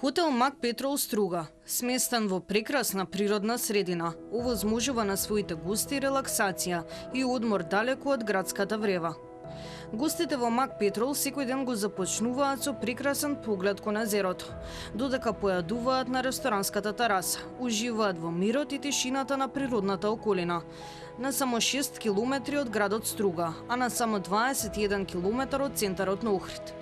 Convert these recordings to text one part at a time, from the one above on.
Хотел Мак Петрол Струга, сместен во прекрасна природна средина, овозможува на своите гости релаксација и одмор далеку од градската врева. Гостите во Мак Петрол секој ден го започнуваат со прекрасен поглед кон езерото, додека појадуваат на ресторанската тераса, уживаат во мирот и тишината на природната околина. На само 6 километри од градот Струга, а на само 21 километар од центарот на Охрид.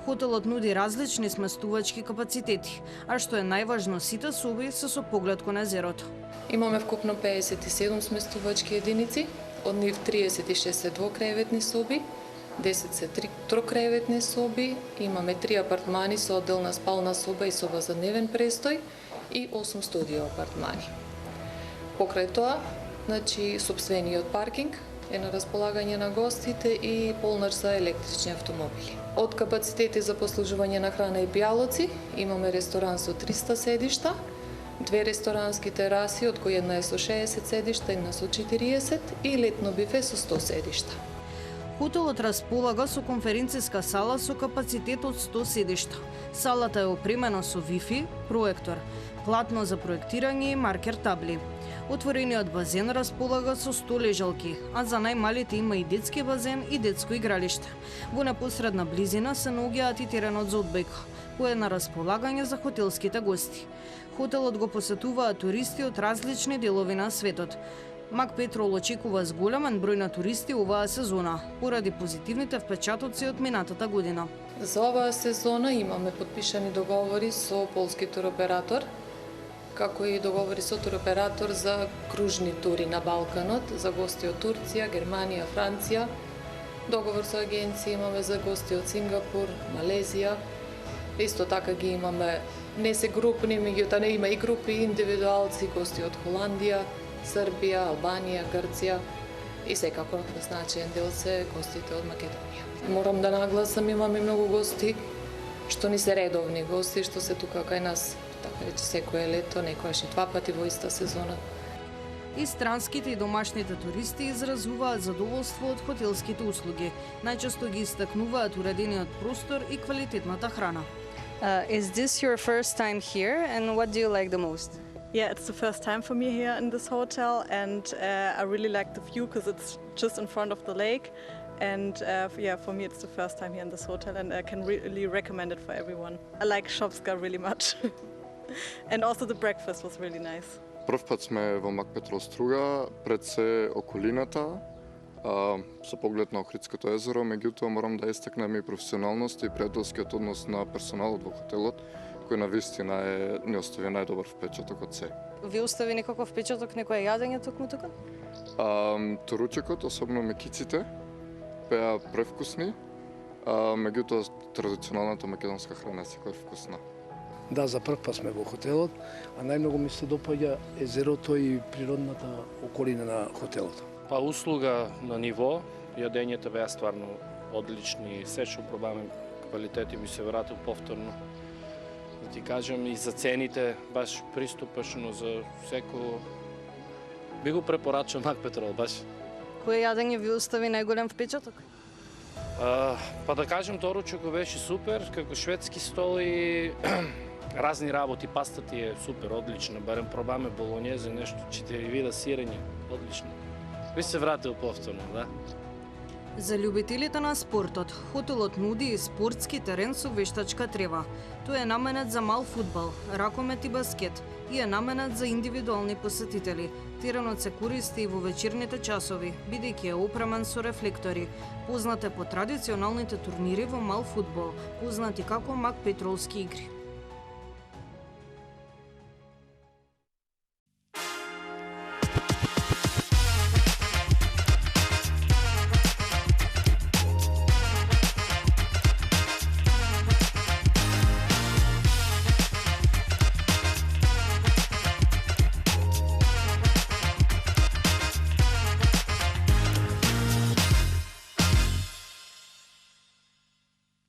Хотелот нуди различни сместувачки капацитети, а што е најважно, сите соби се со поглед кон езерото. Имаме вкупно 57 сместувачки единици, од нив 36 се двокреветни соби, 10 се трокреветни соби, имаме 3 апартмани со одделна спална соба и соба за дневен престој и 8 студио апартмани. Покрај тоа, сопствениот паркинг е на располагање на гостите и полнар за електрични автомобили. Од капацитети за послужување на храна и пијалоци имаме ресторан со 300 седишта, 2 ресторански тераси, од кои една е со 60 седишта, една со 40 и летно бифе со 100 седишта. Хотелот располага со конференциска сала со капацитет од 100 седишта. Салата е опремена со Wi-Fi, проектор, платно за проектирање и маркер табли. Отворениот базен располага со 100 лежалки, а за најмалите има и детски базен и детско игралиште. Во непосредна близина се наоѓаат и теренот за одбојка, кој е на располагање за хотелските гости. Хотелот го посетуваат туристи од различни делови на светот. Мак Петрол очекува зголемен број на туристи оваа сезона, поради позитивните впечатоци од минатата година. За оваа сезона имаме подпишани договори со полски туроператор, како и договори со туроператор за кружни тури на Балканот, за гости од Турција, Германија, Франција. Договор со агенција имаме за гости од Сингапур, Малезија. Исто така ги имаме, не се групни, меѓутоа не има и групи индивидуалци, гости од Холандија, Србија, Албанија, Грција и секако значаен дел се гостите од Македонија. Морам да нагласам, имаме многу гости што ни се редовни гости, што се тука кај нас, така рече, секое лето, некојаш и 2 пати во иста сезона. И странските и домашните туристи изразуваат задоволство од хотелските услуги. Најчесто ги истакнуваат уредениот простор и квалитетната храна. Is this your first time here, and what do you like the most? Yeah, it's the first time for me here in this hotel, and I really like the view because it's just in front of the lake. And for me it's the first time here in this hotel, and I can really recommend it for everyone. I like Shopska really much. And also the breakfast was really nice. Прв пат сме во Мак Петрол Струга, пред се околината, со поглед на Охридското езеро, меѓутоа морам да истакнем и професионалност и пријателскиот однос на персоналот во хотелот, кој навистина ни остави најдобар впечаток од се. Ви остави некаков впечаток, некоја јадење токму тука? Туручекот, особено мекиците, беа превкусни, меѓутоа традиционалната македонска храна е секој вкусна. Да, за прв пат сме во хотелот, а најмногу ми се допаѓа езерото и природната околина на хотелот. Па услуга на ниво, јадењата беа стварно одлични, се што пробаме квалитети би се вратил повторно. Да ти кажам, и за цените баш приступачно за секој. Би го препорачал Мак Петрол баш. Кој јадење ви остави најголем впечаток? Па да кажем, доручокот беше супер, како шведски стол и разни работи, пастата е супер, одлична, барем пробаме болонјезе, нешто 4 вида сирење, одлично. Би се вратил повторно, да. За љубителите на спортот, хотелот нуди и спортски терен со вештачка трева. Тој е наменет за мал фудбал, ракомет и баскет и е наменет за индивидуални посетители. Теренот се користи и во вечерните часови, бидејќи е опремен со рефлектори. Познат е по традиционалните турнири во мал фудбал, познати како Мак Петролски игри.